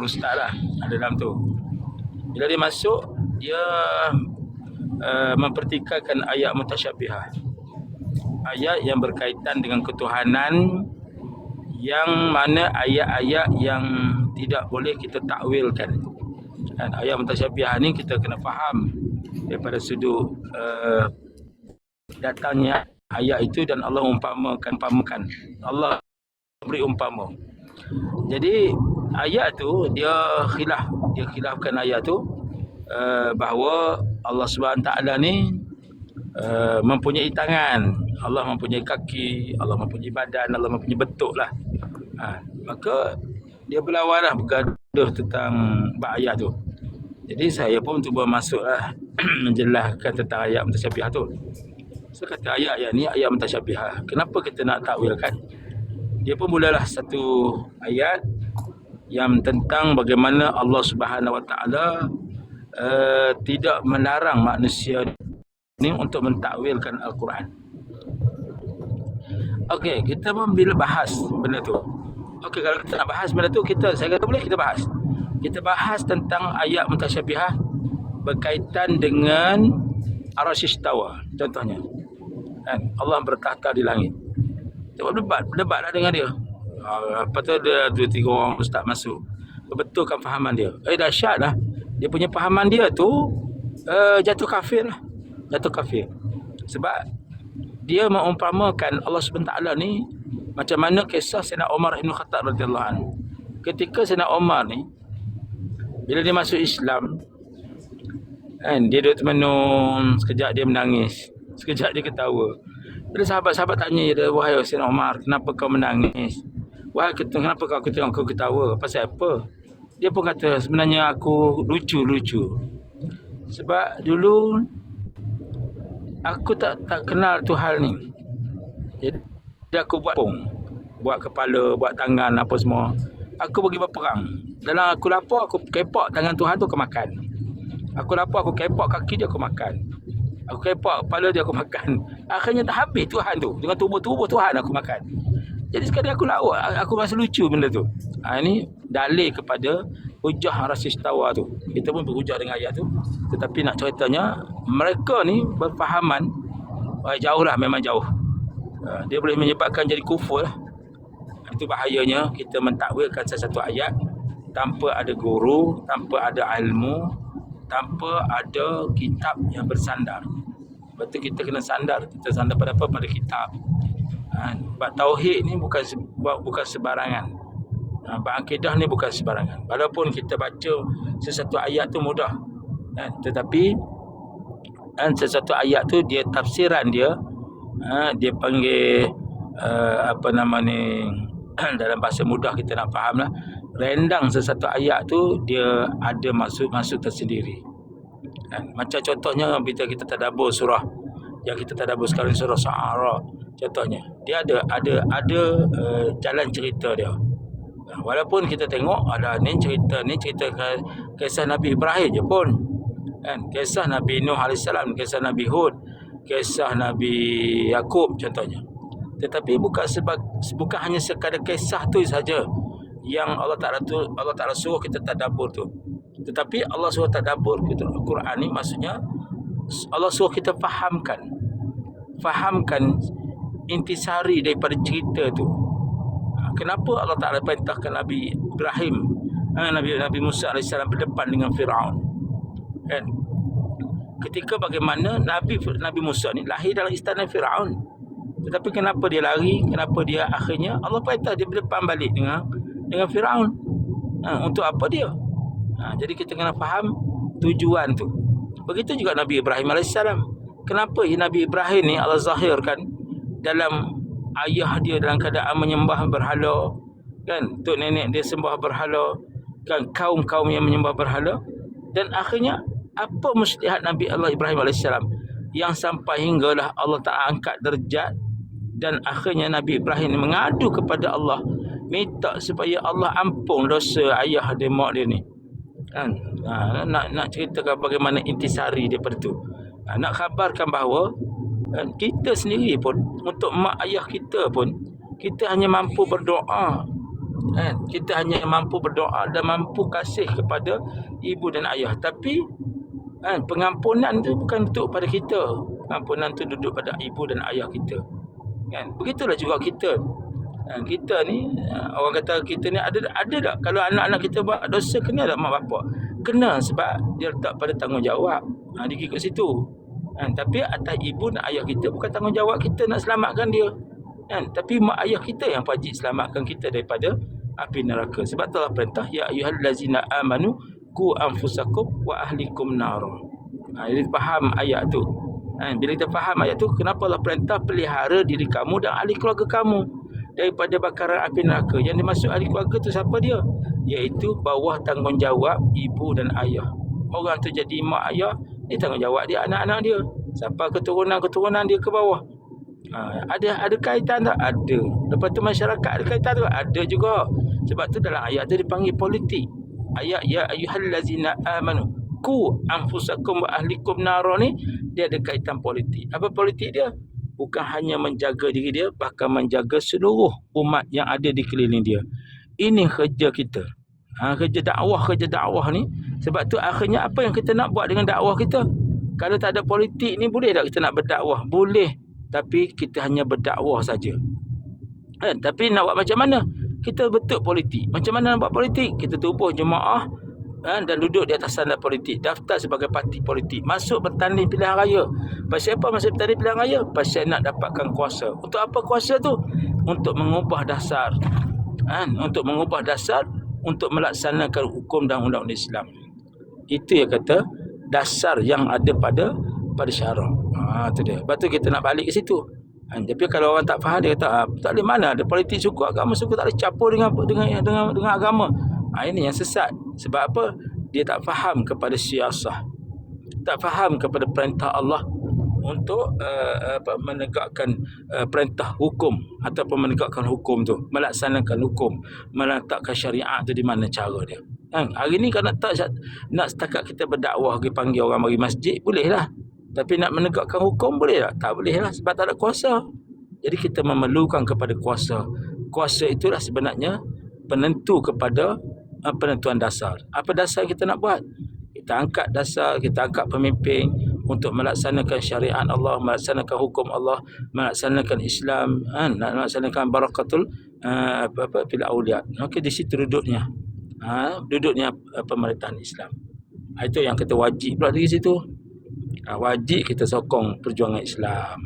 ustaz lah dalam tu. Bila dia masuk, dia mempertikaikan ayat mutasyabihah, ayat yang berkaitan dengan ketuhanan, yang mana ayat-ayat yang tidak boleh kita takwilkan. Dan ayat mutasyabihah ni kita kena faham daripada sudut datangnya ayat itu, dan Allah umpamakan, Allah beri umpama. Jadi ayat tu dia khilafkan ayat tu bahawa Allah SWT ni mempunyai tangan, Allah mempunyai kaki, Allah mempunyai badan, Allah mempunyai bentuk lah. Maka dia berlawan lah, bergaduh tentang ayat tu. Jadi saya pun cuba masuklah menjelaskan tentang ayat mutasyabihah tu. So kata ayat ni ayat mutasyabihah, kenapa kita nak takwilkan? Dia pun mulalah satu ayat yang tentang bagaimana Allah Subhanahu Wa Taala tidak melarang manusia ni untuk mentakwilkan Al-Quran. Okey, kita pun bila bahas benda tu. Okey, kalau kita nak bahas benda tu, saya kata boleh kita bahas. Kita bahas tentang ayat mutasyabihah berkaitan dengan Arasy istawa contohnya. Kan Allah bertahta di langit. Kita berdebatlah dengan dia. Lepas tu ada 2-3 orang ustaz masuk, betulkan fahaman dia. Dahsyat lah. Dia punya fahaman dia tu jatuh kafir lah. Jatuh kafir. Sebab dia mengumpamakan Allah SWT ni macam mana kisah Sayyidina Umar Ibn Khattab radhiyallahu anhu. Ketika Sayyidina Umar ni, bila dia masuk Islam, kan, dia duduk termenung, sekejap dia menangis, sekejap dia ketawa. Bila sahabat-sahabat tanya dia, wahai Sayyidina Umar, kenapa kau menangis? Wahai, kenapa kau tengok kau ketawa? Pasal apa? Dia pun kata, sebenarnya aku lucu-lucu. Sebab dulu aku tak kenal Tuhan ni. Jadi aku buat kepala, buat tangan, apa semua. Aku pergi berperang. Dalam aku lapar, aku kepak tangan Tuhan tu, aku makan. Aku lapar, aku kepak kaki dia, aku makan. Aku kepak kepala dia, aku makan. Akhirnya tak habis Tuhan tu. Dengan tubuh Tuhan aku makan. Jadi sekali aku lawa, aku rasa lucu benda tu. Ini dalil kepada hujah Arasy istawa tu. Kita pun berhujah dengan ayat tu. Tetapi nak ceritanya, mereka ni berfahaman jauh lah, memang jauh. Dia boleh menyebabkan jadi kufur lah. Itu bahayanya kita mentakwilkan sesuatu ayat tanpa ada guru, tanpa ada ilmu, tanpa ada kitab yang bersandar. Betul, kita kena sandar. Kita sandar pada apa? Pada kitab. Bab tauhid ni bukan sebarangan. Bab akidah ni bukan sebarangan. Walaupun kita baca sesuatu ayat tu mudah, tetapi sesuatu ayat tu dia tafsiran dia, dia panggil apa nama ni, dalam bahasa mudah kita nak faham lah, rendang sesuatu ayat tu dia ada maksud tersendiri. Macam contohnya bila kita tadabbur surah yang kita tadabbur sekarang, surah Syu'ara contohnya, dia ada jalan cerita dia. Walaupun kita tengok ada ni cerita kisah Nabi Ibrahim je pun, kan, kisah Nabi Nuh AS, kisah Nabi Hud, kisah Nabi Yakub contohnya. Tetapi bukan hanya sekadar kisah tu saja yang Allah Ta'ala suruh kita tadabbur tu. Tetapi Allah suruh tadabbur kita Al-Quran ni, maksudnya Allah suruh kita fahamkan intisari daripada cerita tu. Kenapa Allah Ta'ala perintahkan Nabi Ibrahim, Nabi Musa AS berdepan dengan Fir'aun, kan? Ketika bagaimana Nabi Musa ni lahir dalam istana Fir'aun, tetapi kenapa dia lari? Kenapa dia akhirnya Allah perintah dia berdepan balik dengan Fir'aun? Untuk apa dia? Jadi kita kena faham tujuan tu. Begitu juga Nabi Ibrahim AS. Kenapa Nabi Ibrahim ni Allah zahirkan dalam ayah dia dalam keadaan menyembah berhala, kan? Tok nenek dia sembah berhala, kan? Kaum-kaum yang menyembah berhala. Dan akhirnya apa muslihat Nabi Allah Ibrahim AS yang sampai hinggalah Allah Ta'ala angkat derajat, dan akhirnya Nabi Ibrahim mengadu kepada Allah, minta supaya Allah ampun dosa ayah dia, mak dia ni, kan? Nak ceritakan bagaimana intisari daripada tu. Nak khabarkan bahawa kita sendiri pun, untuk mak ayah kita pun, kita hanya mampu berdoa Kan? Kita hanya mampu berdoa dan mampu kasih kepada ibu dan ayah. Tapi pengampunan tu bukan duduk pada kita. Pengampunan tu duduk pada ibu dan ayah kita. Kan? Begitulah juga kita. Kita ni, orang kata kita ni ada tak kalau anak-anak kita buat dosa, kena tak mak bapak? Kena, sebab dia letak pada tanggungjawab. Dia ikut situ. Tapi atas ibu dan ayah kita bukan tanggungjawab kita nak selamatkan dia. Tapi mak ayah kita yang wajib selamatkan kita daripada api neraka. Sebab tu Allah perintah, ya ayyuhallazina amanu qu anfusakum wa ahlikum nar. Jadi faham ayat tu. Bila kita faham ayat tu, kenapa Allah perintah pelihara diri kamu dan ahli keluarga kamu daripada bakaran api neraka. Yang dimaksud ahli keluarga tu siapa dia? Iaitu bawah tanggungjawab ibu dan ayah. Orang tu jadi mak ayah, dia tanggungjawab dia anak-anak dia. Siapa keturunan dia ke bawah. Ada kaitan tak? Ada. Lepas tu masyarakat ada kaitan tak? Ada juga. Sebab tu dalam ayat tu dipanggil politik. Ayat ya ayyuhallazina amanu qu anfusakum wa ahlikum nar ni, dia ada kaitan politik. Apa politik dia? Bukan hanya menjaga diri dia, bahkan menjaga seluruh umat yang ada di keliling dia. Ini kerja kita. Kerja dakwah ni. Sebab tu akhirnya apa yang kita nak buat dengan dakwah kita? Kalau tak ada politik ni, boleh tak kita nak berdakwah? Boleh. Tapi kita hanya berdakwah saja. Tapi nak buat macam mana? Kita bentuk politik. Macam mana nak buat politik? Kita tubuh jemaah dan duduk di atas standar politik. Daftar sebagai parti politik. Masuk bertanding pilihan raya. Pasal apa masuk bertanding pilihan raya? Pasal nak dapatkan kuasa. Untuk apa kuasa tu? Untuk mengubah dasar. Untuk mengubah dasar, untuk melaksanakan hukum dan undang-undang Islam. Itu yang kata dasar yang ada pada syarak. Tu dia. Lepas tu kita nak balik ke situ. Tapi kalau orang tak faham, dia kata tak boleh, mana ada politik suku, agama suku, tak boleh campur dengan agama. Ini yang sesat. Sebab apa? Dia tak faham kepada siasah. Tak faham kepada perintah Allah untuk menegakkan perintah hukum ataupun menegakkan hukum tu, melaksanakan hukum, meletakkan syariat tu di mana cara dia. Hari ni kalau nak setakat kita berdakwah, pergi panggil orang mari masjid, boleh lah. Tapi nak menegakkan hukum boleh tak? Tak boleh lah, sebab tak ada kuasa. Jadi kita memerlukan kepada kuasa. Kuasa itulah sebenarnya penentu kepada penentuan dasar. Apa dasar kita nak buat? Kita angkat dasar, kita angkat pemimpin untuk melaksanakan syariat Allah, melaksanakan hukum Allah, melaksanakan Islam, melaksanakan barakatul fil auliyat. Okey, di situ duduknya. Duduknya pemerintahan Islam. Itu yang kita wajib pula dari situ. Wajib kita sokong perjuangan Islam.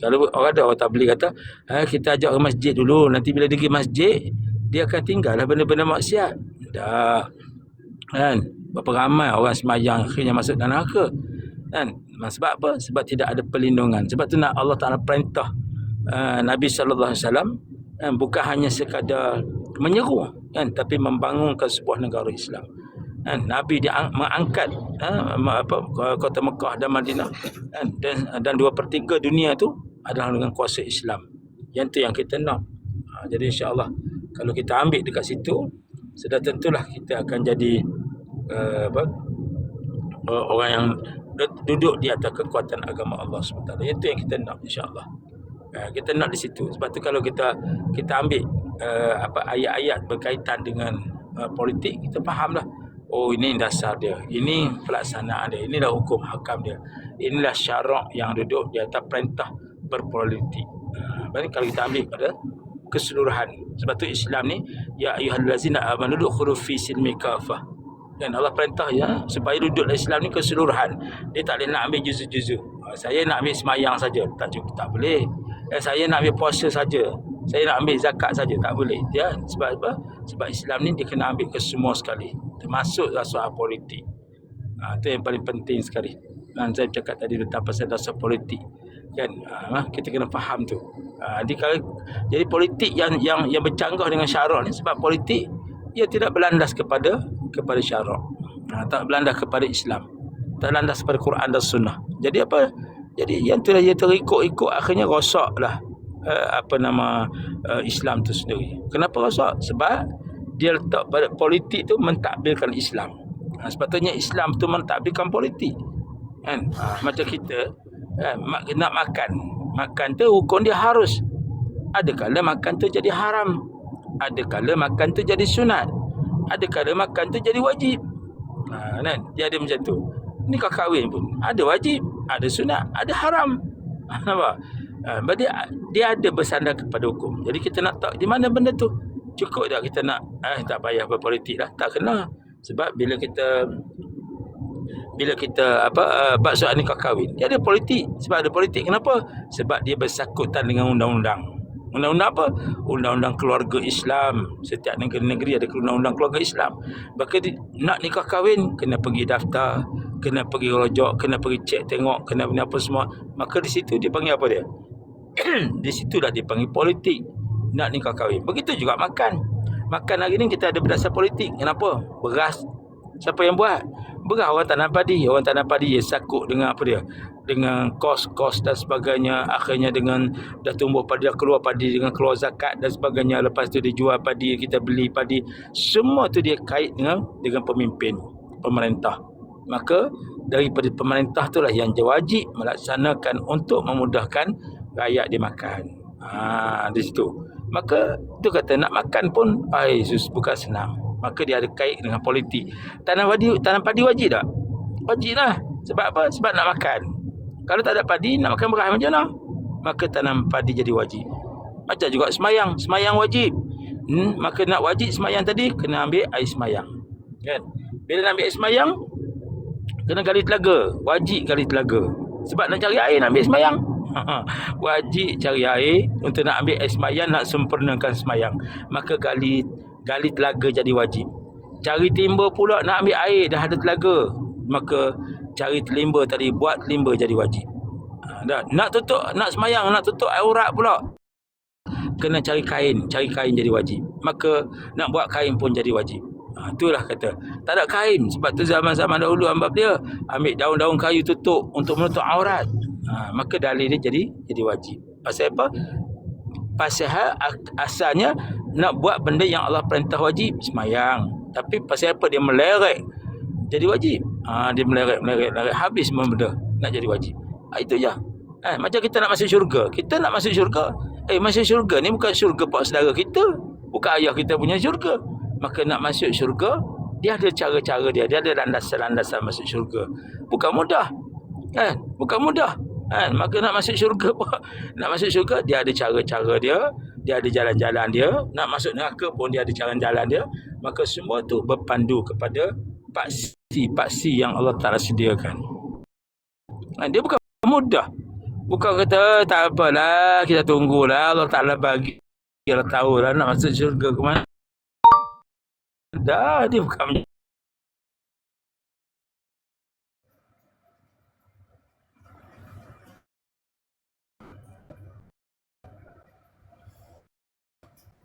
Kalau orang tak boleh kata kita ajak ke masjid dulu, nanti bila dia pergi masjid dia akan tinggallah benda-benda maksiat. Dah. Berapa ramai orang semayang akhirnya masuk dalam neraka. Sebab apa? Sebab tidak ada perlindungan. Sebab tu nak Allah Taala perintah Nabi sallallahu alaihi wasallam bukan hanya sekadar menyeru, tapi membangunkan sebuah negara Islam. Nabi dia mengangkat kota Mekah dan Madinah, dan 2/3 dunia tu adalah dengan kuasa Islam. Yang tu yang kita nak. Jadi insya-Allah kalau kita ambil dekat situ, sudah tentulah kita akan jadi orang yang duduk di atas kekuatan agama Allah SWT. Itu yang kita nak, insya-Allah. Kita nak di situ. Sebab tu kalau kita ambil ayat-ayat berkaitan dengan politik, kita fahamlah. Oh, ini dasar dia, ini pelaksanaan dia, inilah hukum hakam dia, inilah syarak yang duduk di atas perintah berpolitik. Kalau kita ambil pada keseluruhan. Sebab tu Islam ni, ya ayyuhallazina amanu dukhulu fi silmi kafah. Dan Allah perintah supaya duduk dalam Islam ni keseluruhan. Dia tak boleh nak ambil juzu-juzu. Saya nak ambil semayang saja, tak boleh. Saya nak ambil puasa saja, saya nak ambil zakat saja, tak boleh. Sebab apa? Sebab Islam ni dia kena ambil ke semua sekali, termasuklah soal politik. Itu yang paling penting sekali. Dan saya cakap tadi tentang pasal dasar politik, kan? Kita kena faham tu. Jadi politik yang bercanggah dengan syarak ni, sebab politik ia tidak berlandas kepada syarak, tak berlandas kepada Islam, tak berlandas kepada Quran dan Sunnah. Jadi apa? Jadi yang tu dia terikut-ikut, akhirnya rosaklah Islam tu sendiri. Kenapa rosak? Sebab dia letak pada politik tu mentadbirkan Islam. Sepatutnya Islam tu mentadbirkan politik, kan? Macam kita nak makan tu hukum dia harus. Ada kala makan tu jadi haram. Ada kala makan tu jadi sunat, ada kala makan tu jadi wajib. Kan? Dia ada macam tu. Nikah kahwin pun ada wajib, ada sunat, ada haram. Nampak? Dia ada bersandar kepada hukum. Jadi kita nak tahu di mana benda tu. Cukup tak kita nak tak payah berpolitik lah, tak kena. Sebab bila kita bab soal nikah kahwin, dia ada politik. Sebab ada politik, kenapa? Sebab dia bersangkutan dengan undang-undang. Undang-undang apa? Undang-undang keluarga Islam. Setiap negeri ada undang-undang keluarga Islam. Maka nak nikah kahwin, kena pergi daftar, kena pergi rojok, kena pergi cek tengok, kena apa semua. Maka di situ dia panggil apa dia? Di situlah dia panggil politik. Nak nikah kahwin. Begitu juga makan. Makan hari ni kita ada berdasar politik. Kenapa? Beras. Siapa yang buat? Beras orang tanam padi. Orang tanam padi dia sakut dengan apa dia? Dengan kos-kos dan sebagainya. Akhirnya dengan dah tumbuh padi, dah keluar padi, dengan keluar zakat dan sebagainya. Lepas tu dia jual padi, kita beli padi. Semua tu dia kait dengan pemimpin, pemerintah. Maka daripada pemerintah itulah yang wajib melaksanakan untuk memudahkan rakyat dia makan. Di situ. Maka tu kata nak makan pun bukan senang. Maka dia ada kait dengan politik. Tanam padi wajib tak? Wajib lah. Sebab apa? Sebab nak makan. Kalau tak ada padi, nak makan beras macam mana? Maka tanam padi jadi wajib. Macam juga semayang. Semayang wajib. Maka nak wajib semayang tadi, kena ambil air semayang. Kan? Bila nak ambil air semayang, kena gali telaga. Wajib gali telaga. Sebab nak cari air, nak ambil semayang. Wajib cari air untuk nak ambil air semayang, nak sempurnakan semayang. Maka gali telaga jadi wajib. Cari timba pula nak ambil air, dah ada telaga. Maka cari telimba tadi, buat telimba jadi wajib. Nak semayang, nak tutup aurat pula, kena cari kain jadi wajib. Maka nak buat kain pun jadi wajib. Itulah kata tak ada kain. Sebab tu zaman-zaman dahulu ambab dia ambil daun-daun kayu tutup untuk menutup aurat. Maka dalil dia jadi wajib. Pasal apa? Pasal asalnya nak buat benda yang Allah perintah wajib, semayang. Tapi pasal apa dia meleret jadi wajib? Dia meleret habis semua benda nak jadi wajib. Itu je. Macam kita nak masuk syurga. Kita nak masuk syurga. Masuk syurga ni bukan syurga pak saudara kita, bukan ayah kita punya syurga. Maka nak masuk syurga, dia ada cara-cara dia ada landasan-landasan masuk syurga. Bukan mudah. Bukan mudah. Maka nak masuk syurga pun, nak masuk syurga dia ada cara-cara dia ada jalan-jalan dia. Nak masuk neraka pun dia ada jalan-jalan dia. Maka semua tu berpandu kepada paksi yang Allah Ta'ala sediakan. Dia bukan mudah. Bukan kata tak apalah, kita tunggulah Allah Ta'ala bagi, kita tahulah nak masuk syurga ke mana. Dia bukan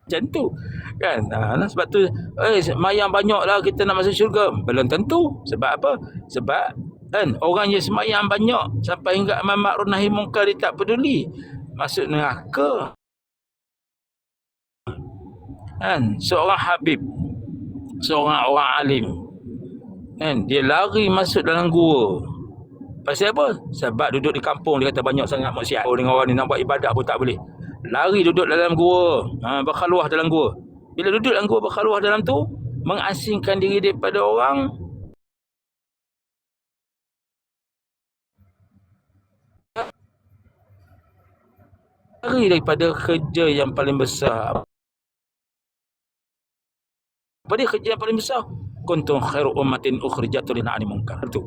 macam tu kan. Sebab tu semayang banyaklah kita nak masuk syurga, belum tentu. Sebab apa? Sebab kan orang yang semayang banyak sampai hingga amar ma'ruf nahi munkar dia tak peduli, masuk neraka. Kan seorang habib, seorang orang alim, kan dia lari masuk dalam gua. Pasal apa? Sebab duduk di kampung dia kata banyak sangat maksiat. Dengan orang ni nak buat ibadat pun tak boleh. Lari duduk dalam gua, berkhaluah dalam gua. Bila duduk dalam gua berkhaluah dalam tu, mengasingkan diri daripada orang. Lari daripada kerja yang paling besar. Apa dia kerja yang paling besar? Kuntum khairu ummatin ukhrijat lin-'ani munkar. Tu.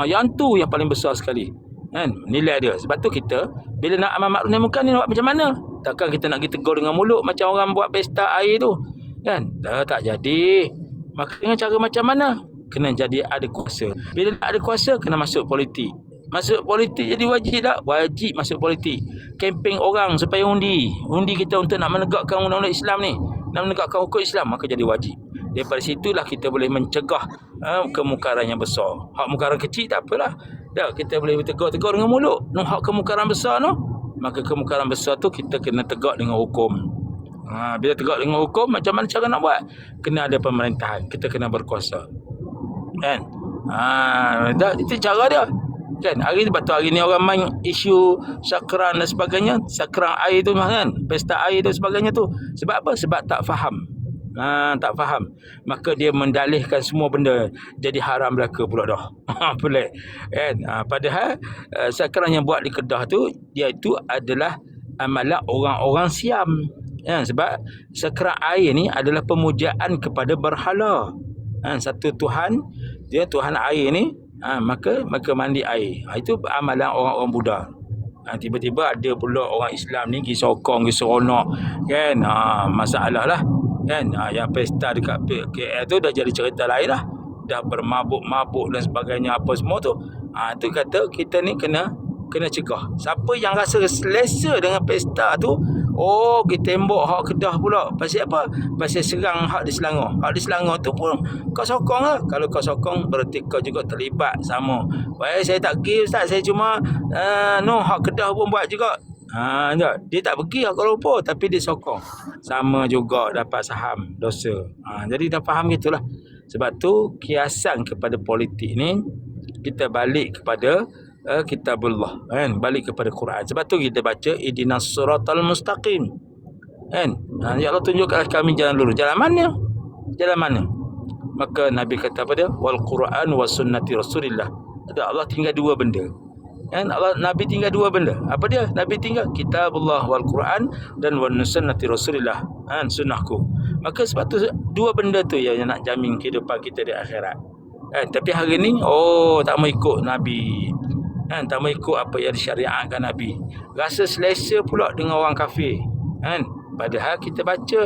Yang tu yang paling besar sekali. Kan? Nilai dia. Sebab tu kita bila nak amar ma'ruf nahi munkar ni nak buat macam mana? Takkan kita nak pergi tegur dengan mulut macam orang buat pesta air tu. Kan? Tak jadi. Maka dengan cara macam mana? Kena jadi ada kuasa. Bila ada kuasa kena masuk politik. Masuk politik jadi wajib tak? Wajib masuk politik. Kempen orang supaya undi kita untuk nak menegakkan undang-undang Islam ni, nak menegakkan hukum Islam, maka jadi wajib. Daripada situlah kita boleh mencegah kemungkaran yang besar. Hak kemungkaran kecil tak apalah. Kita boleh tegur dengan mulut. Hak kemungkaran besar tu, maka kemungkaran besar tu kita kena tegak dengan hukum. Bila tegak dengan hukum, macam mana cara nak buat? Kena ada pemerintahan. Kita kena berkuasa. Kan? Itu cara dia. Kan hari ni betul, hari ni orang main isu sakran dan sebagainya, sakran air tu kan, pesta air dan sebagainya tu. Sebab apa? Sebab tak faham. Tak faham. Maka dia mendalihkan semua benda jadi haram belaka pula dah. Pelik. Kan? Padahal sakran yang buat di Kedah tu, dia itu adalah amalan orang-orang Siam. Sebab sakran air ni adalah pemujaan kepada berhala. Satu Tuhan, dia Tuhan air ni. Maka mandi air. Itu amalan orang-orang Buddha. Tiba-tiba ada pula orang Islam ni pergi sokong, pergi seronok kan. Masalah lah kan. Yang pesta dekat KL tu dah jadi cerita lain lah. Dah bermabuk-mabuk dan sebagainya apa semua tu. Tu kata kita ni kena cegah. Siapa yang rasa selesa dengan pesta tu, kita tembok hak Kedah pula. Pasal apa? Pasal serang hak di Selangor. Hak di Selangor tu pun kau sokong lah. Kalau kau sokong berarti kau juga terlibat sama. Saya tak pergi Ustaz, saya cuma hak Kedah pun buat juga. Dia tak pergi hak Kuala Lumpur, tapi dia sokong. Sama juga dapat saham dosa. Jadi dah faham gitulah. Sebab tu kiasan kepada politik ni kita balik kepada kitabullah kan, balik kepada Quran. Sebab tu kita baca ihdinas siratal mustaqim kan. Ya Allah tunjukkanlah kami jalan lurus. Jalan mana? Maka Nabi kata apa dia? Wal Quran was sunnati Rasulillah. Ada Allah tinggal dua benda kan. Nabi tinggal dua benda. Apa dia? Nabi tinggal kitabullah wal Quran dan wan sunnati Rasulillah kan, sunnahku. Maka sebab tu dua benda tu yang nak jamin kehidupan kita di akhirat kan. Tapi hari ni tak mau ikut Nabi kan, tak mau ikut apa yang disyariatkan Nabi. Rasa selesa pula dengan orang kafir kan. Padahal kita baca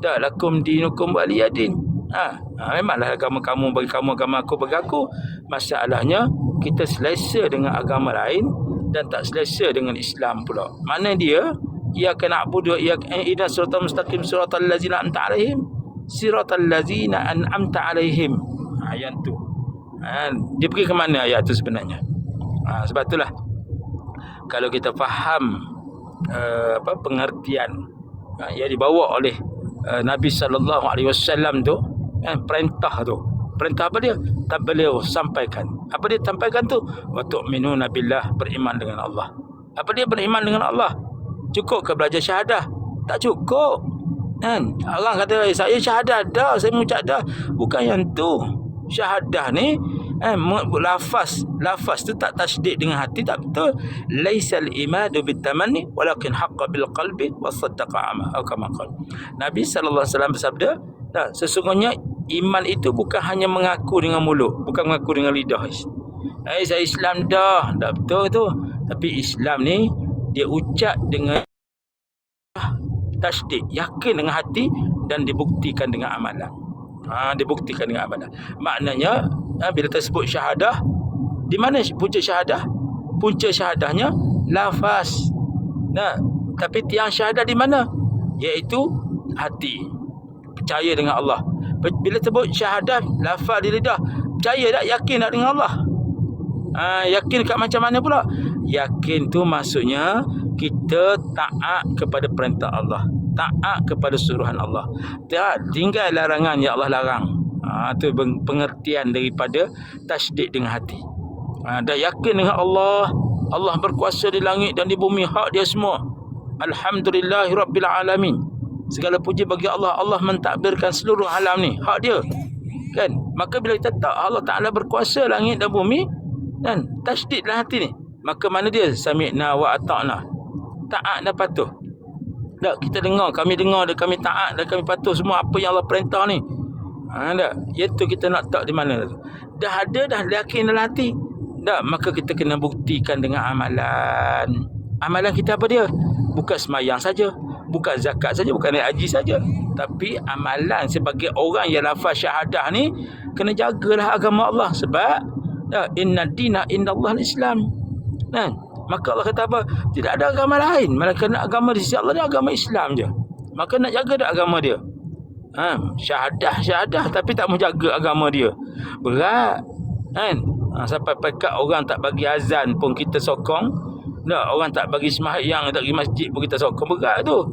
dak lakum dinukum waliyadin. Memanglah agama kamu bagi kamu, agama aku bagi aku. Masalahnya kita selesa dengan agama lain dan tak selesa dengan Islam pula. Mana dia? Iyyaka na'budu wa iyyaka ihdinas siratal mustaqim siratal ladzina an'amta 'alaihim siratal ladzina an'amta 'alaihim. Ayat tu. Dia pergi ke mana ayat tu sebenarnya? Sebab itulah kalau kita faham pengertian yang dibawa oleh Nabi sallallahu alaihi wasallam tu, perintah apa dia? Tak beliau sampaikan. Apa dia sampaikan tu? Wa tu'minuna billah, beriman dengan Allah. Apa dia beriman dengan Allah? Cukup ke belajar syahadah? Tak cukup. Kan? Orang kata saya syahadah dah, saya mengucap dah. Bukan yang tu. Syahadah ni lafaz tu tak tasdid dengan hati, tak betul. Laisal imadu bitamanni walakin haqqa bil qalbi wa saddaqa ama atau kama qala. Nabi sallallahu alaihi wasallam bersabda, sesungguhnya iman itu bukan hanya mengaku dengan mulut, bukan mengaku dengan lidah. Saya Islam dah, tak betul tu. Tapi Islam ni dia ucap dengan tasdid, yakin dengan hati dan dibuktikan dengan amalan. Dibuktikan dengan amalan. Maknanya bila tersebut syahadah, di mana punca syahadah? Punca syahadahnya lafaz. Tapi tiang syahadah di mana? Iaitu hati. Percaya dengan Allah. Bila sebut syahadah, lafaz di lidah, percaya tak, yakin tak dengan Allah? Yakin kat macam mana pula? Yakin tu maksudnya kita taat kepada perintah Allah, taat kepada suruhan Allah, tinggal larangan yang Allah larang. Itu pengertian daripada tasdid dengan hati. Dah yakin dengan Allah, Allah berkuasa di langit dan di bumi, hak dia semua. Alhamdulillahirabbil alamin. Segala puji bagi Allah, Allah mentadbirkan seluruh alam ni, hak dia. Kan? Maka bila kita tahu Allah Taala berkuasa langit dan bumi, dan tasdid dalam hati ni, maka mana dia? Sami'na wa ata'na. Taat dan patuh. Tak, kita dengar, kami dan kami taat dan kami patuh semua apa yang Allah perintah ni. Tak, iaitu kita nak tahu di mana. Dah ada, dah yakin dalam hati. Tak, maka kita kena buktikan dengan amalan. Amalan kita apa dia? Bukan semayang saja, bukan zakat saja, bukan naik haji saja, tapi amalan sebagai orang yang lafaz syahadah ni kena jagalah agama Allah. Sebab inna dina indallah al-Islam. Maka Allah kata apa? Tidak ada agama lain, melainkan agama di sisi Allah ni agama Islam je. Maka nak jaga dak agama dia. Syahadah tapi tak mau jaga agama dia. Berat. Sampai pekat orang tak bagi azan pun kita sokong. Orang tak bagi sembahyang, tak pergi masjid pun kita sokong. Berat tu.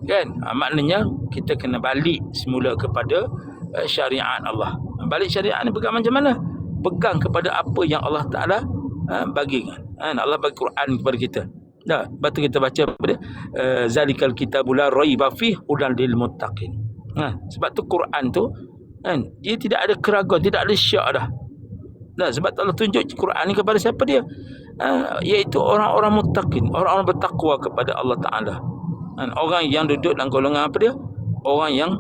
Kan? Maknanya kita kena balik semula kepada syariat Allah. Balik syariat ni pegang macam mana? Pegang kepada apa yang Allah Ta'ala bagikan. Allah bagi Quran kepada kita. Dah, lepas tu kita baca apa dia? Zalikal kitabul la raiba fihi hudan lil muttaqin. Sebab tu Quran tu dia tidak ada keraguan, tidak ada syak dah. Sebab Allah tunjuk Quran ni kepada siapa dia? Iaitu orang-orang muttaqin, orang-orang bertakwa kepada Allah Taala. Orang yang duduk dalam golongan apa dia? Orang yang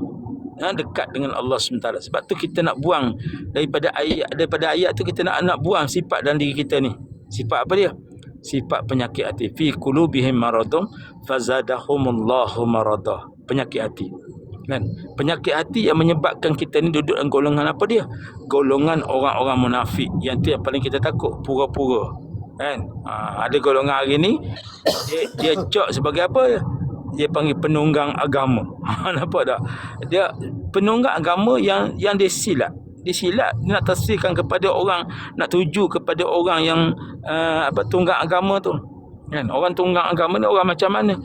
dekat dengan Allah SWT. Sebab tu kita nak buang daripada ayat tu, kita nak buang sifat dalam diri kita ni. Sifat apa dia? Sifat penyakit hati. Fi qulubihim maradun fazadahumullahu marada. Penyakit hati. Kan? Penyakit hati yang menyebabkan kita ni duduk dalam golongan apa dia? Golongan orang-orang munafik. Yang tu yang paling kita takut, pura-pura. Kan? Ada golongan hari ni dia cok sebagai apa? Dia panggil penunggang agama. Nampak tak? Dia penunggang agama yang dia silap. Dia silap, dia nak tafsirkan kepada orang, nak tuju kepada orang yang tunggang agama tu. Kan? Orang tunggang agama ni orang macam mana?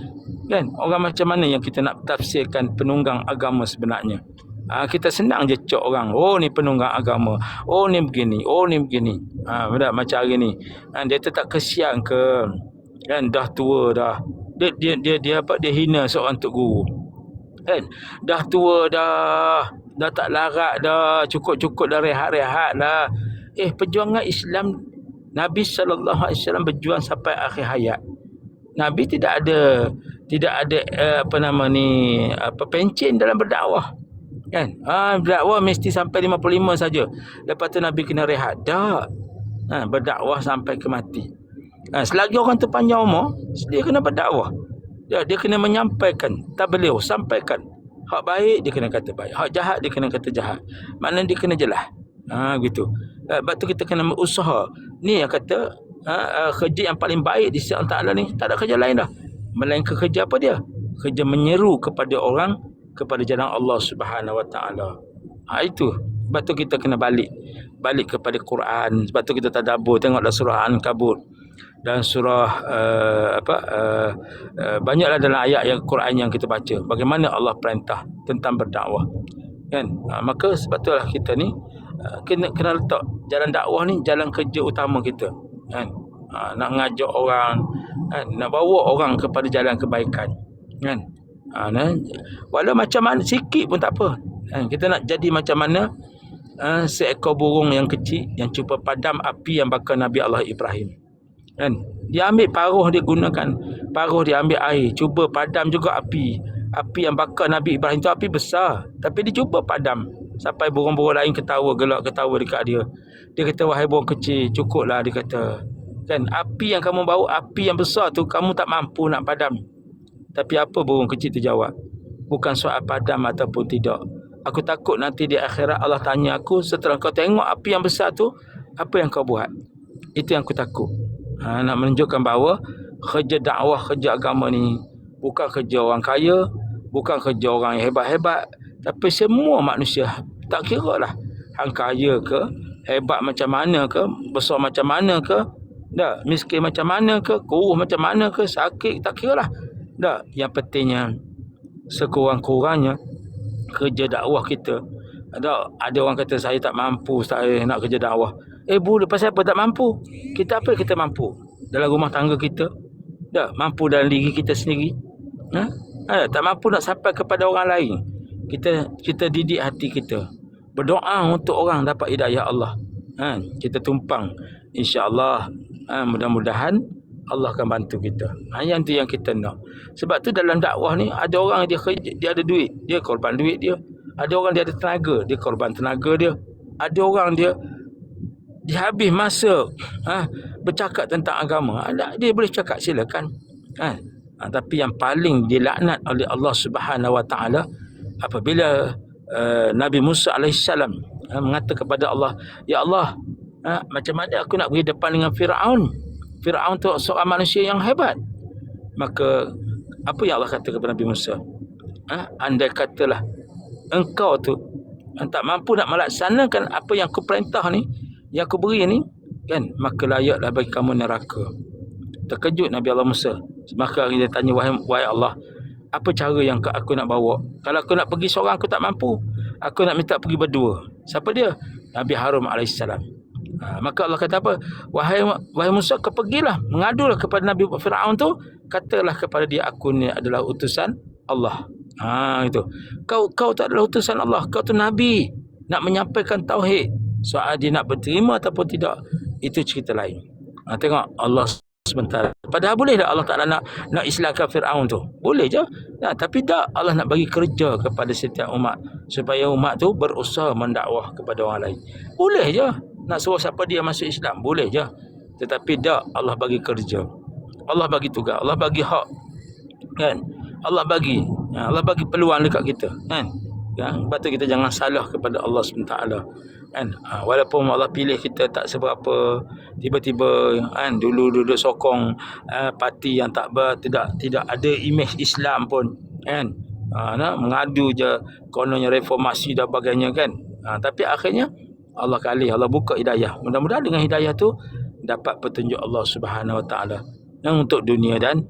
Kan? Orang macam mana yang kita nak tafsirkan penunggang agama sebenarnya? Kita senang je cok orang. Oh ni penunggang agama. Oh ni begini. Oh ni begini. Macam hari ni. Dia tak kesian ke? Kan dah tua dah. Dia hina seorang tok guru. Kan? Dah tua dah tak larat dah, cukup dah, rehat dah. Perjuangan Islam Nabi sallallahu alaihi wasallam berjuang sampai akhir hayat. Nabi tidak ada pencen dalam berdakwah. Kan? Berdakwah mesti sampai 55 saja. Lepas tu Nabi kena rehat. Tak. Berdakwah sampai ke mati. Selagi orang tu panjang umur, dia kena berdakwah. Dia kena menyampaikan, tabligh, sampaikan. Hak baik dia kena kata baik, hak jahat dia kena kata jahat. Maknanya dia kena jelas. Gitu. Lepas tu kita kena berusaha. Ni yang kata kerja yang paling baik di sisi Allah Taala ni, tak ada kerja lain dah. Melainkan kerja apa dia? Kerja menyeru kepada orang kepada jalan Allah Subhanahu Wa Taala. Itu. Sebab tu kita kena balik kepada Quran. Sebab tu kita tadabbur, tengoklah surah Ankabut dan surah banyaklah dalam ayat yang Quran yang kita baca bagaimana Allah perintah tentang berdakwah. Kan? Maka sebab itulah kita ni kena letak jalan dakwah ni jalan kerja utama kita. Kan? Nak ngajak orang, kan? Nak bawa orang kepada jalan kebaikan. Kan? Walau macam mana sikit pun tak apa. Kan? Kita nak jadi macam mana seekor burung yang kecil yang cuba padam api yang bakar Nabi Allah Ibrahim. Kan? Dia ambil paruh, dia gunakan paruh, dia ambil air, cuba padam juga api yang bakar Nabi Ibrahim tu. Api besar, tapi dia cuba padam sampai burung-burung lain ketawa, gelak ketawa dekat dia. Dia kata, wahai burung kecil, cukuplah, dia kata. Kan? Api yang kamu bawa, api yang besar tu kamu tak mampu nak padam. Tapi apa burung kecil tu jawab? Bukan soal padam ataupun tidak. Aku takut nanti di akhirat Allah tanya aku, setelah kau tengok api yang besar tu, apa yang kau buat? Itu yang aku takut. Nak menunjukkan bahawa kerja dakwah, kerja agama ni bukan kerja orang kaya, bukan kerja orang yang hebat-hebat, tapi semua manusia. Tak kira lah hang kaya ke, hebat macam mana ke, besar macam mana ke, dah, miskin macam mana ke, kurus macam mana ke, sakit, tak kira lah. Dah, yang pentingnya sekurang-kurangnya kerja dakwah kita. Ada orang kata saya tak mampu, saya nak kerja dakwah. Boleh, pasal apa tak mampu? Kita apa kita mampu? Dalam rumah tangga kita? Tak mampu dalam diri kita sendiri? Tak mampu nak sampai kepada orang lain. Kita didik hati kita. Berdoa untuk orang dapat hidayah Allah. Kita tumpang. InsyaAllah, mudah-mudahan Allah akan bantu kita. Yang tu yang kita nak. Sebab tu dalam dakwah ni, ada orang dia ada duit, dia korban duit dia. Ada orang dia ada tenaga, dia korban tenaga dia. Ada orang dia habis masa bercakap tentang agama. Dia boleh cakap, silakan. Tapi yang paling dilaknat oleh Allah Subhanahu Wa Taala apabila Nabi Musa alaihissalam mengata kepada Allah, ya Allah, macam mana aku nak pergi depan dengan Firaun? Firaun tu seorang manusia yang hebat. Maka apa yang Allah kata kepada Nabi Musa? Andai katalah engkau tu tak mampu nak melaksanakan apa yang aku perintah ni, yang aku beri ni, kan, maka layaklah bagi kamu neraka. Terkejut Nabi Allah Musa. Maka dia tanya, wahai Allah, apa cara yang aku nak bawa? Kalau aku nak pergi seorang aku tak mampu. Aku nak minta pergi berdua. Siapa dia? Nabi Harun alaihissalam. Maka Allah kata apa? Wahai Musa, kau pergilah, mengadulah kepada Nabi Firaun tu, katalah kepada dia, aku ni adalah utusan Allah. Itu. Kau tak adalah utusan Allah, kau tu nabi, nak menyampaikan tauhid. Soal dia nak berterima ataupun tidak, itu cerita lain. Tengok Allah sebentar. Padahal boleh tak Allah Taala nak islamkan Firaun tu? Boleh je. Tapi tak, Allah nak bagi kerja kepada setiap umat supaya umat tu berusaha mendakwah kepada orang lain. Boleh je. Nak suruh siapa dia masuk Islam, boleh je. Tetapi tak, Allah bagi kerja. Allah bagi tugas, Allah bagi hak. Kan? Allah bagi peluang dekat kita, kan? Sebab tu kita jangan salah kepada Allah SWT, kan? Walaupun Allah pilih kita tak seberapa, tiba-tiba kan dulu duduk sokong parti yang tidak ada imej Islam pun, kan? Mengadu je kononnya reformasi dan sebagainya, kan? Tapi akhirnya Allah kalih, Allah buka hidayah. Mudah-mudahan dengan hidayah tu dapat petunjuk Allah Subhanahu Wa Taala yang untuk dunia dan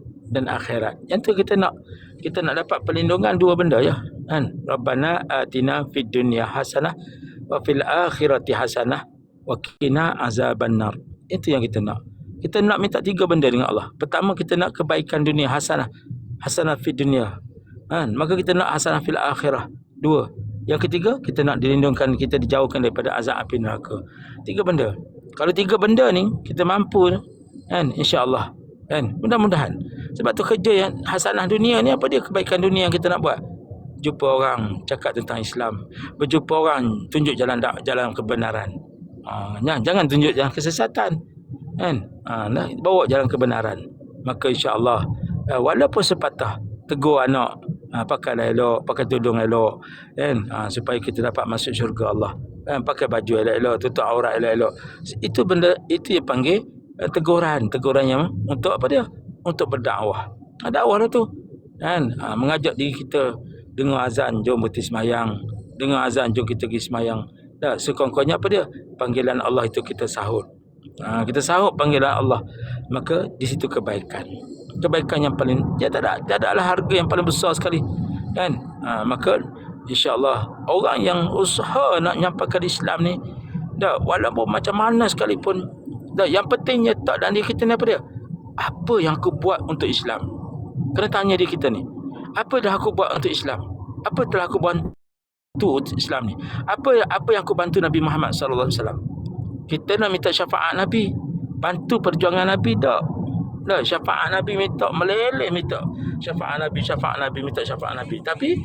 akhirat. Yang tu kita nak dapat perlindungan dua benda, ya, kan? Rabbana atina fid dunya hasanah wa fil akhirati hasanah wa qina azabannar. Itu yang kita nak. Kita nak minta tiga benda dengan Allah. Pertama, kita nak kebaikan dunia, hasanah fid dunya, kan? Maka kita nak hasanah fil akhirah. Dua. Yang ketiga, kita nak dilindungkan, kita dijauhkan daripada azab api neraka. Tiga benda. Kalau tiga benda ni kita mampu, kan, insya-Allah, kan? Mudah-mudahan. Sebab tu kerja yang hasanah dunia ni, apa dia kebaikan dunia yang kita nak buat? Jumpa orang cakap tentang Islam, berjumpa orang tunjuk jalan kebenaran. Jangan tunjuk jalan kesesatan, kan? Bawa jalan kebenaran. Maka insya-Allah, walaupun sepatah tegur anak, pakailah elok, pakai tudung elok, kan? Supaya kita dapat masuk syurga Allah, kan? Pakai baju elok-elok, tutup aurat elok-elok. Itu benda, itu yang panggil teguran yang untuk apa dia? Untuk berdakwah. Dakwah lah tu, kan? Mengajak diri kita, dengar azan, jom berhenti semayang. Dengar azan, jom kita pergi semayang. Sekongkongnya apa dia? Panggilan Allah itu kita sahut. Kita sahut panggilan Allah. Maka di situ kebaikan yang paling, dia tak adalah harga yang paling besar sekali, kan? Maka insya-Allah orang yang usaha nak nyampaikan Islam ni, walaupun macam mana sekalipun, yang pentingnya tak dalam diri kita ni apa dia? Apa yang aku buat untuk Islam? Kena tanya diri kita ni. Apa dah aku buat untuk Islam? Apa telah aku bantu untuk Islam ni? Apa yang aku bantu Nabi Muhammad sallallahu alaihi wasallam? Kita nak minta syafaat Nabi, bantu perjuangan Nabi tak? Syafaat Nabi minta meleleh, minta syafaat Nabi, minta syafaat Nabi. Tapi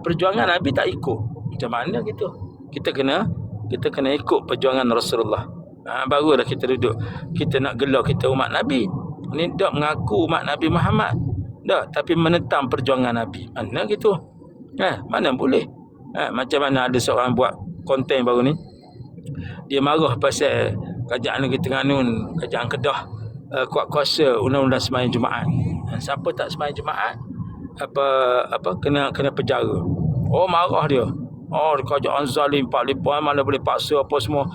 perjuangan Nabi tak ikut. Macam mana gitu? Kita kena ikut perjuangan Rasulullah. Barulah kita duduk, kita nak gelar kita umat Nabi. Ni tak mengaku umat Nabi Muhammad, tapi menentang perjuangan Nabi. Mana gitu? Mana boleh? Macam mana ada seorang buat konten baru ni, dia marah pasal kerajaan negeri Terengganu, kerajaan Kedah kuat kuasa undang-undang sembahyang Jumaat. Siapa tak sembahyang Jumaat, kena penjara. Marah dia. Kerajaan zalim, pak lipuan, mana boleh paksa apa semua.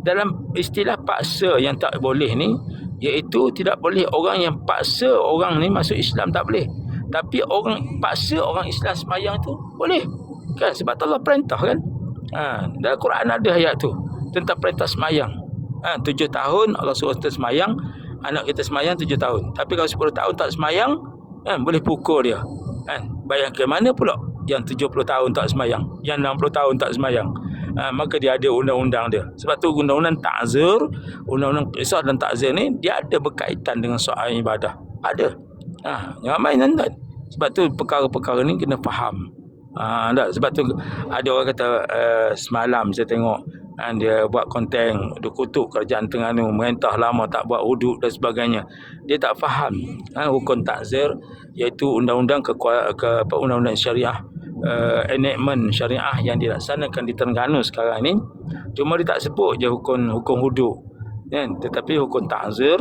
Dalam istilah paksa yang tak boleh ni, iaitu tidak boleh orang yang paksa orang ni masuk Islam, tak boleh. Tapi orang paksa orang Islam sembahyang tu boleh, kan? Sebab Allah perintah, kan? Dalam Quran ada ayat tu tentang perintah sembahyang. 7 tahun Allah suruh kita sembahyang, anak kita sembahyang 7 tahun. Tapi kalau 10 tahun tak sembahyang, kan, boleh pukul dia, kan? Bayangkan mana pula yang 70 tahun tak sembahyang, yang 60 tahun tak sembahyang. Maka dia ada undang-undang dia. Sebab tu undang-undang ta'zir, undang-undang qisas dan ta'zir ni, dia ada berkaitan dengan soal ibadah. Ada. Ramai nonton. Sebab tu perkara-perkara ni kena faham. Sebab tu ada orang kata, semalam saya tengok, dia buat konten, dia kutuk kerajaan Terengganu, merintah lama tak buat hudud dan sebagainya. Dia tak faham hukum ta'zir, iaitu undang-undang undang-undang syariah, enactment syariah yang dilaksanakan di Terengganu sekarang ni. Cuma dia tak sebut je hukum hudud, kan? Tetapi hukum ta'zir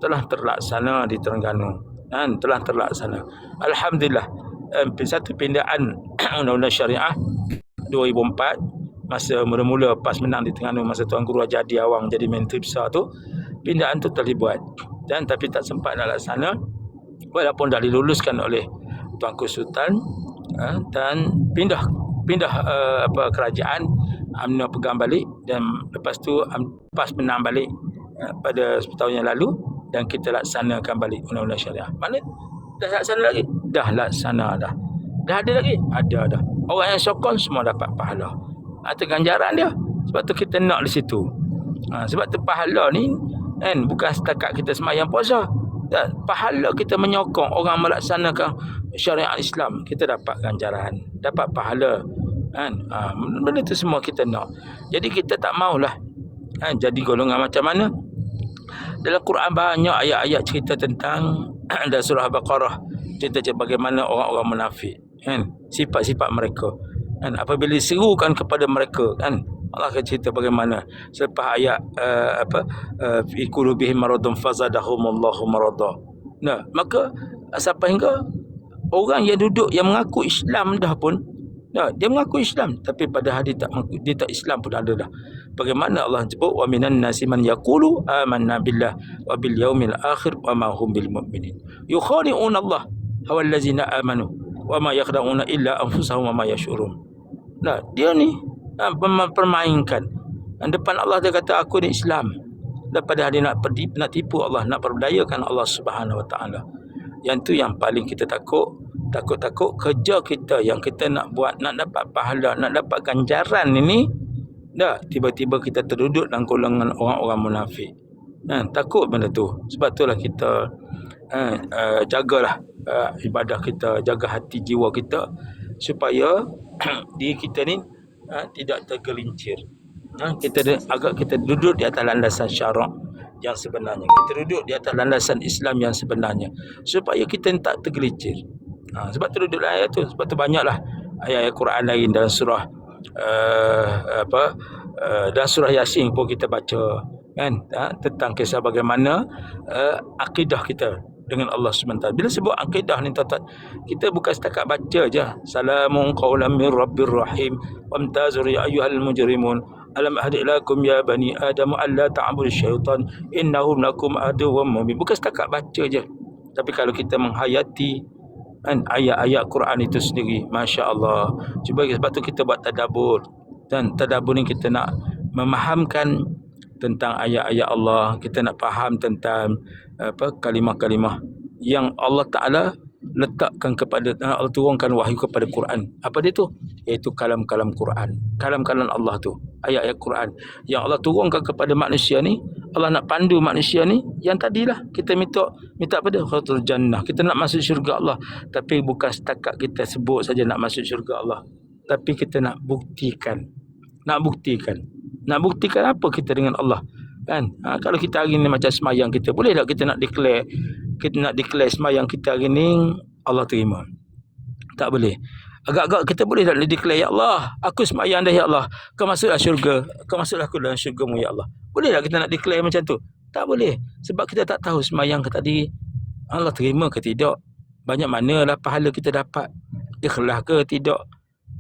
telah terlaksana di Terengganu, kan? Telah terlaksana, alhamdulillah. Satu pindaan undang-undang syariah 2004, masa mula-mula PAS menang di Terengganu, masa Tuan Guru Haji Awang jadi menteri besar tu, pindaan tu telah dibuat, dan tapi tak sempat nak laksana, walaupun dah diluluskan oleh Tuanku Sultan, dan pindah kerajaan UMNO pegang balik, dan lepas tu PAS menang balik pada 10 tahun yang lalu, dan kita laksanakan balik undang-undang syariah. Mana dah laksana lagi? Dah laksana dah. Dah ada lagi? Ada dah. Orang yang sokong semua dapat pahala. Itu ganjaran dia. Sebab tu kita nak di situ. Sebab tu pahala ni kan bukan setakat kita sembahyang puasa. Dan pahala kita menyokong orang melaksanakan syariat Islam, kita dapat ganjaran, dapat pahala kan. Benda tu semua kita nak. Jadi kita tak maulah kan jadi golongan macam mana. Dalam Quran banyak ayat-ayat cerita tentang dalam surah Baqarah cerita bagaimana orang-orang munafik kan, sifat-sifat mereka kan, apabila diserukan kepada mereka kan, Allah akan cerita bagaimana selepas ayat fi qulubihim maradun fazadahumullahu marada. Nah, maka sampai hingga orang yang duduk yang mengaku Islam dah pun, dia mengaku Islam tapi pada hari dia tak Islam pun ada dah. Bagaimana Allah sebut wa minan nasi man yaqulu amanna billah wa bil yaumil akhir wa ma hum bil mu'minin yukhadi'una Allah wal ladzina amanu wa ma yakhda'una illa anfusahum wa ma yash'urun. Nah, dia ni mempermainkan depan Allah. Dia kata aku ni Islam, dan pada hari nak tipu Allah, nak perdayakan Allah Subhanahu Wa Taala. Yang tu yang paling kita takut kerja kita yang kita nak buat, nak dapat pahala, nak dapat ganjaran ini, dah tiba-tiba kita terduduk dalam golongan orang-orang munafik. Takut benda tu. Sebab itulah kita jagalah ibadah kita, jaga hati jiwa kita supaya diri kita ni tidak tergelincir. Kita duduk di atas landasan syarak yang sebenarnya. Kita duduk di atas landasan Islam yang sebenarnya supaya kita tak tergelincir. Sebab tu duduk ayat tu. Sebab tu banyaklah ayat-ayat Quran lain dalam surah dalam surah Yasin pun kita baca kan tentang kisah bagaimana akidah kita dengan Allah SWT. Bila sebut akidah ni tuan-tuan, kita bukan setakat baca je salamun qaulan min rabbir rahim wamtazur ya ayyuhal mujrimun alam ahdi lakum ya bani adam alla ta'budu syaitan innahu lakum aduwwum mubin. Bukan setakat baca je, tapi kalau kita menghayati kan ayat-ayat Quran itu sendiri, masya-Allah. Cuba sebab tu kita buat tadabbur, dan tadabbur ni kita nak memahamkan tentang ayat-ayat Allah, kita nak faham tentang kalimah-kalimah yang Allah Taala letakkan kepada, Allah turunkan wahyu kepada Quran. Apa dia tu? Iaitu kalam-kalam Quran, kalam-kalam Allah tu, ayat-ayat Quran yang Allah turunkan kepada manusia ni. Allah nak pandu manusia ni, yang tadilah kita minta pada khatul jannah, kita nak masuk syurga Allah. Tapi bukan setakat kita sebut saja nak masuk syurga Allah, tapi kita nak buktikan apa kita dengan Allah kan. Kalau kita hari ni macam semayang kita, boleh tak kita nak declare semayang kita hari ni Allah terima? Tak boleh. Agak-agak kita boleh tak declare, ya Allah aku semayang dah ya Allah, kau masuklah syurga, kau masuklah aku dalam syurga-Mu ya Allah. Boleh tak kita nak declare macam tu? Tak boleh. Sebab kita tak tahu semayang kita tadi Allah terima ke tidak, banyak manalah pahala kita dapat, ikhlas ke tidak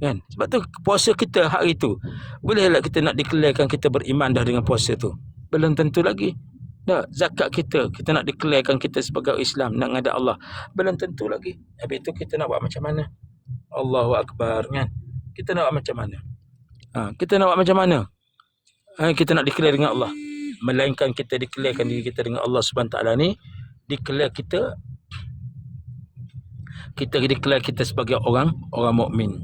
kan. Sebab tu puasa kita hari tu, boleh tak kita nak declarekan kita beriman dah dengan puasa tu? Belum tentu lagi. Zakat kita nak declarekan kita sebagai Islam, nak ngadap Allah, belum tentu lagi. Habis tu kita nak buat macam mana? Allahu Akbar kan. Kita nak buat macam mana? Kita nak buat macam mana? Kita nak declare dengan Allah, melainkan kita declarekan diri kita dengan Allah SWT ni, declare kita declare kita sebagai orang mukmin.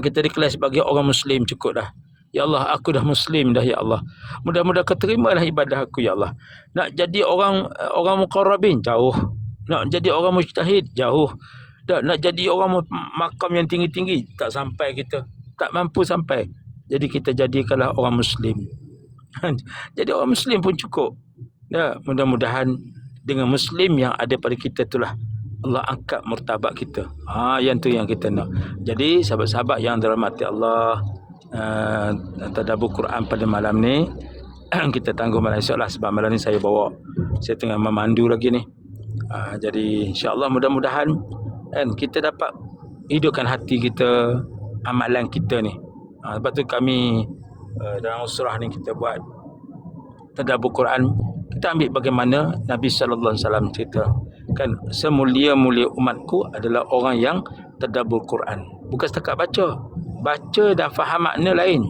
Kita declare sebagai orang Muslim, cukup dah. Ya Allah, aku dah Muslim dah ya Allah. Mudah-mudahan kau terimalah ibadah aku ya Allah. Nak jadi orang muqarrabin, jauh. Nak jadi orang mujtahid, jauh. Nak jadi orang makam yang tinggi-tinggi, tak sampai kita. Tak mampu sampai. Jadi kita jadikanlah orang Muslim. Jadi orang Muslim pun cukup. Mudah-mudahan dengan Muslim yang ada pada kita itulah Allah angkat martabat kita. Yang tu yang kita nak. Jadi sahabat-sahabat yang dirahmati Allah, tadabbur Quran pada malam ni kita tangguh malam esok lah, sebab malam ni saya tengah memandu lagi ni. Jadi insya-Allah mudah-mudahan kan kita dapat hidupkan hati kita, amalan kita ni. Sebab tu kami dalam surah ni kita buat tadabbur Quran. Kita ambil bagaimana Nabi sallallahu alaihi wasallam cerita kan, semulia-mulia umatku adalah orang yang tadabbur Quran. Bukan setakat baca dan faham makna lain.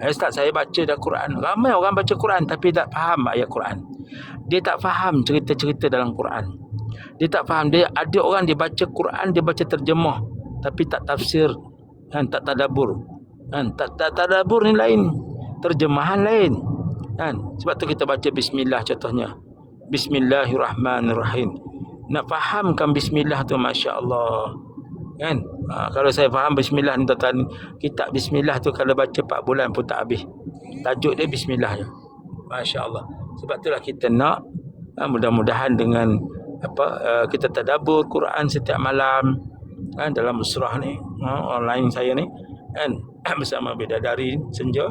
Ustaz, saya baca dah Quran. Ramai orang baca Quran tapi tak faham ayat Quran. Dia tak faham cerita-cerita dalam Quran. Dia tak faham. Dia ada orang dia baca Quran, dia baca terjemah tapi tak tafsir, kan, tak tadabbur. Kan, tak tadabbur ni lain, terjemahan lain. Kan? Sebab tu kita baca bismillah contohnya. Bismillahirrahmanirrahim. Nak fahamkan bismillah tu, masya-Allah. Kan? Kalau saya faham bismillah ni tuan-tuan, kitab bismillah tu kalau baca 4 bulan pun tak habis. Tajuk dia bismillah je. Masya-Allah. Sebab itulah kita nak mudah-mudahan dengan kita tadabbur Quran setiap malam, kan, dalam surah ni, online saya ni, kan, bersama bidadari senja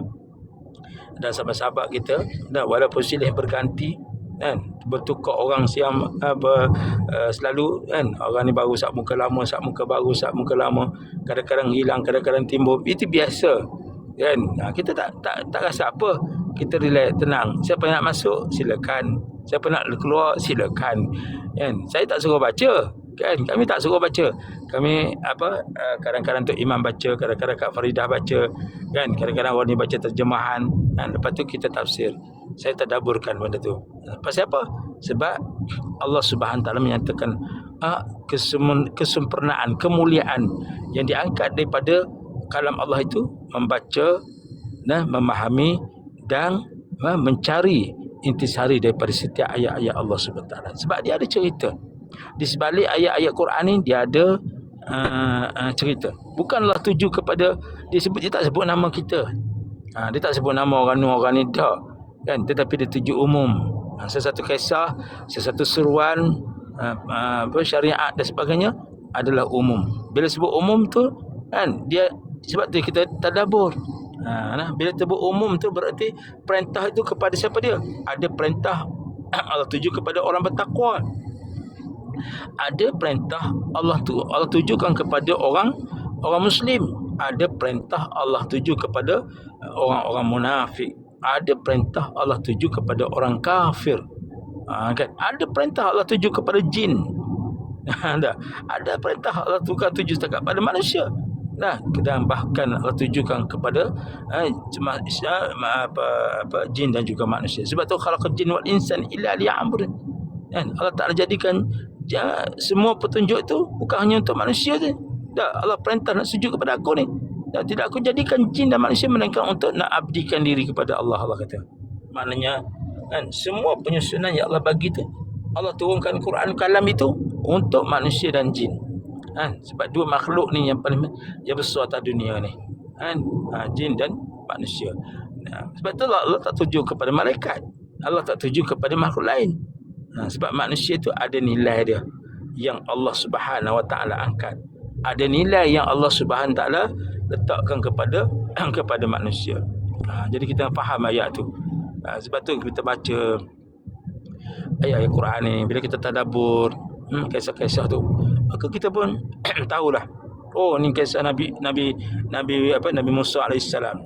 dan sahabat-sahabat kita, dan walaupun silih berganti, kan, bertukar orang siam selalu, kan, orang ni baru sak muka lama, sak muka baru, sak muka lama, kadang-kadang hilang, kadang-kadang timbul, itu biasa, kan. Kita tak rasa apa, kita relax, tenang. Siapa nak masuk silakan, siapa nak keluar silakan, kan. Saya tak suruh baca, kan, kami tak suruh baca. Kami kadang-kadang Tok Imam baca, kadang-kadang Kak Faridah baca, kan, kadang-kadang orang ni baca terjemahan, kan, lepas tu kita tafsir. Saya tadaburkan benda tu. Pasal apa? Sebab Allah Subhanahu Taala menyatakan kesempurnaan, kemuliaan yang diangkat daripada kalam Allah itu, membaca dan memahami dan mencari intisari daripada setiap ayat-ayat Allah Subhanahu Taala. Sebab dia ada cerita. Di sebalik ayat-ayat Quran ni dia ada cerita. Bukanlah tuju kepada dia tak sebut nama kita. Dia tak sebut nama orang ni tak, kan, tetapi dia tuju umum. Sesuatu kisah, sesuatu seruan, syariat dan sebagainya adalah umum. Bila sebut umum tu, kan, dia sebab tu kita tadabbur. Bila sebut umum tu berarti perintah itu kepada siapa dia? Ada perintah Allah tuju kepada orang bertakwa. Ada perintah Allah tujukan kepada orang muslim. Ada perintah Allah tuju kepada orang munafik. Ada perintah Allah tuju kepada orang kafir. Kan? Ada perintah Allah tuju kepada jin. Ada perintah Allah tuju kepada manusia. Dan bahkan Allah tujukan kepada jin dan juga manusia. Sebab tu khalaqal jin wal insan illa liya'budun. Kan? Allah Ta'ala jadikan semua petunjuk itu bukan hanya untuk manusia je. Allah perintah nak sujud kepada aku ni. Tidak aku jadikan jin dan manusia melainkan untuk nak abdikan diri kepada Allah. Allah kata. Maknanya, kan, semua penyusunan yang Allah bagi tu, Allah turunkan Quran kalam itu untuk manusia dan jin. Kan? Sebab dua makhluk ni yang paling yang besar atas dunia ni. Kan? Jin dan manusia. Sebab tu Allah tak tuju kepada malaikat. Allah tak tuju kepada makhluk lain. Sebab manusia itu ada nilai dia yang Allah Subhanahu Wa Taala angkat. Ada nilai yang Allah Subhanahu Wa Taala letakkan kepada manusia. Jadi kita faham ayat tu. Sebab tu kita baca ayat-ayat Quran ni, bila kita tadabbur kisah-kisah tu, maka kita pun tahulah, oh ni kisah Nabi Musa alaihissalam.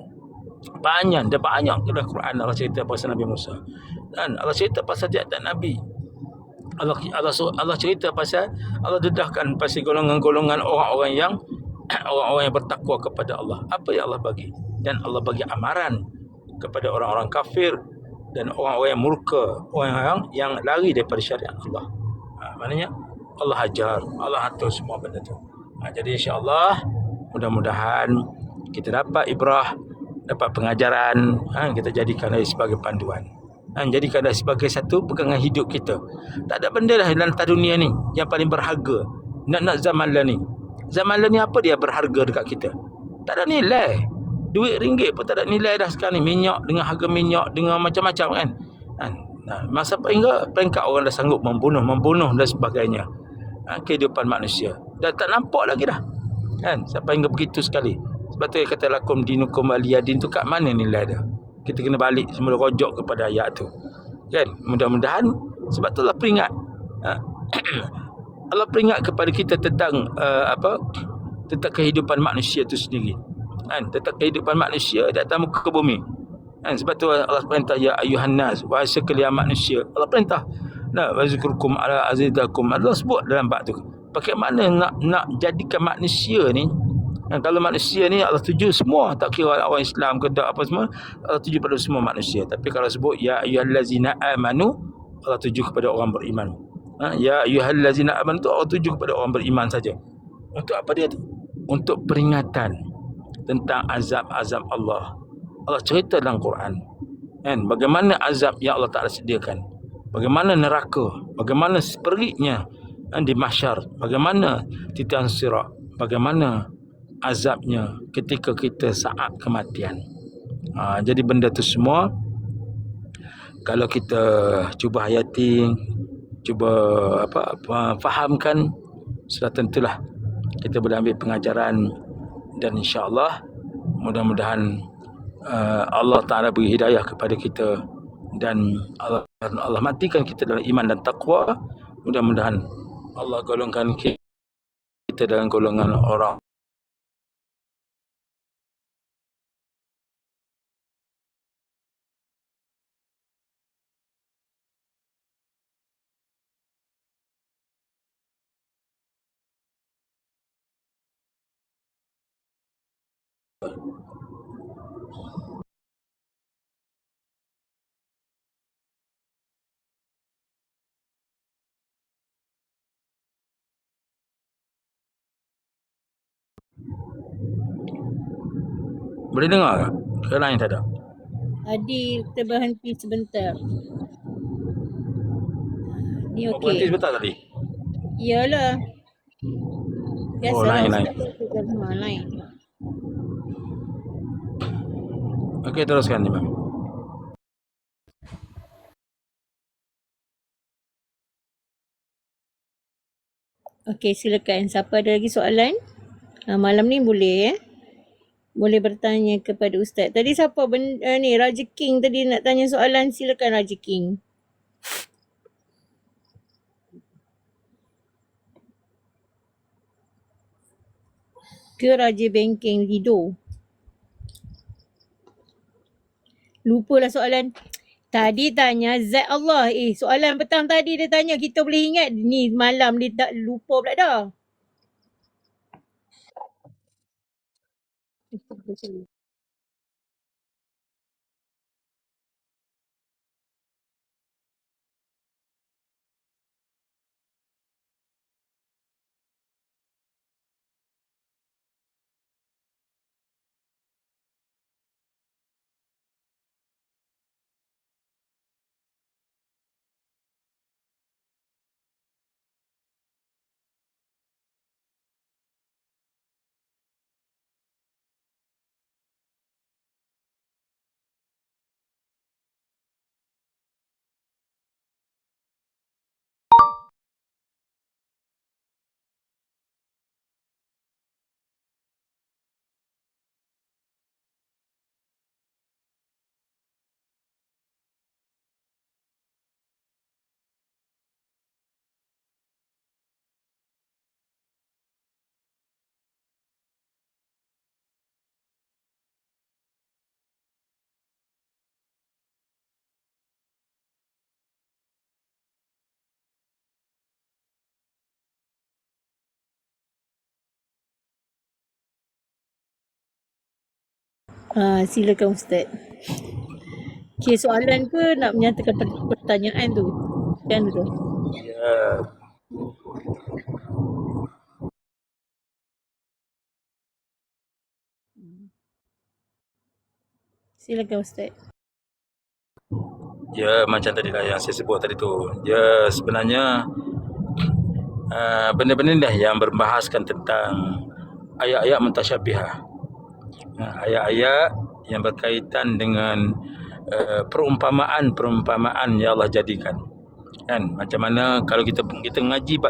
Banyak dalam Quran Allah cerita pasal Nabi Musa. Dan Allah cerita pasal tiap-tiap nabi. Allah cerita pasal, Allah dedahkan pasal golongan-golongan orang-orang yang bertakwa kepada Allah. Apa yang Allah bagi? Dan Allah bagi amaran kepada orang-orang kafir dan orang-orang yang murka, orang-orang yang lari daripada syariat Allah. Maknanya Allah ajar, Allah atur semua benda tu. Jadi insya-Allah mudah-mudahan kita dapat ibrah, dapat pengajaran, kita jadikan sebagai panduan. Jadikan sebagai satu pegangan hidup kita. Tak ada benda dah dalam dunia ni yang paling berharga. Nak zaman lah ni. Zaman lah ni apa dia berharga dekat kita? Tak ada nilai. Duit ringgit pun tak ada nilai dah sekarang ni. Minyak, dengan harga minyak, dengan macam-macam kan. Masa peringkat orang dah sanggup membunuh dan sebagainya. Kehidupan manusia. Dah tak nampak lagi dah. Kan? Sampai hingga begitu sekali. Sebab tu dia kata lakum dinukum waliyadin tu, kat mana nilai dia? Kita kena balik semula rojok kepada ayat tu. Kan? Mudah-mudahan sebab tu Allah peringat. Allah peringat kepada kita tentang tentang kehidupan manusia itu sendiri. Tentang kehidupan manusia di atas muka bumi. Sebab tu Allah perintah ya ayuhan nas, wahai sekalian manusia. Allah perintah. Wazkurukum ala azidakum. Allah sebut dalam bab tu. Bagaimana nak jadikan manusia ni Kalau manusia ni Allah tuju semua, tak kira orang Islam ke tak apa semua, Allah tuju pada semua manusia. Tapi kalau sebut ya ayyuhallazina amanu, Allah tuju kepada orang beriman. Ya ayyuhallazina amanu tu Allah tuju kepada orang beriman saja. Untuk apa dia tu? Untuk peringatan tentang azab-azab Allah. Allah cerita dalam Quran. Kan? Bagaimana azab yang Allah Ta'ala sediakan. Bagaimana neraka. Bagaimana periknya di mahsyar. Bagaimana titian sirat. Bagaimana azabnya ketika kita saat kematian. Jadi benda tu semua kalau kita cuba hayati, cuba fahamkan, sudah tentulah kita boleh ambil pengajaran, dan insya-Allah mudah-mudahan Allah Ta'ala beri hidayah kepada kita, dan Allah matikan kita dalam iman dan taqwa. Mudah-mudahan Allah golongkan kita dalam golongan orang boleh dengar tak? Ke lain tak ada? Tadi kita berhenti sebentar. Ni okey. Berhenti sebentar tadi? Iyalah. Lain. Lain. Okey, teruskan Imam. Okey, silakan. Siapa ada lagi soalan? Malam ni boleh boleh bertanya kepada Ustaz. Tadi siapa ni Raja King tadi nak tanya soalan, silakan Raja King. Ke Raja Bengkeng Lido. Lupalah soalan. Tadi tanya Zat Allah. Soalan petang tadi dia tanya, kita boleh ingat. Ni malam dia tak lupa pula dah. Silakan Ustaz. Okay, soalan ke nak menyatakan pertanyaan tu? Kan tu? Ya. Silakan Ustaz. Ya, macam tadi lah yang saya sebut tadi tu. Ya, sebenarnya benda-benda dah yang berbahaskan tentang ayat-ayat mutasyabihah. Ayat-ayat yang berkaitan dengan perumpamaan yang Allah jadikan. Kan? Macam mana kalau kita ngaji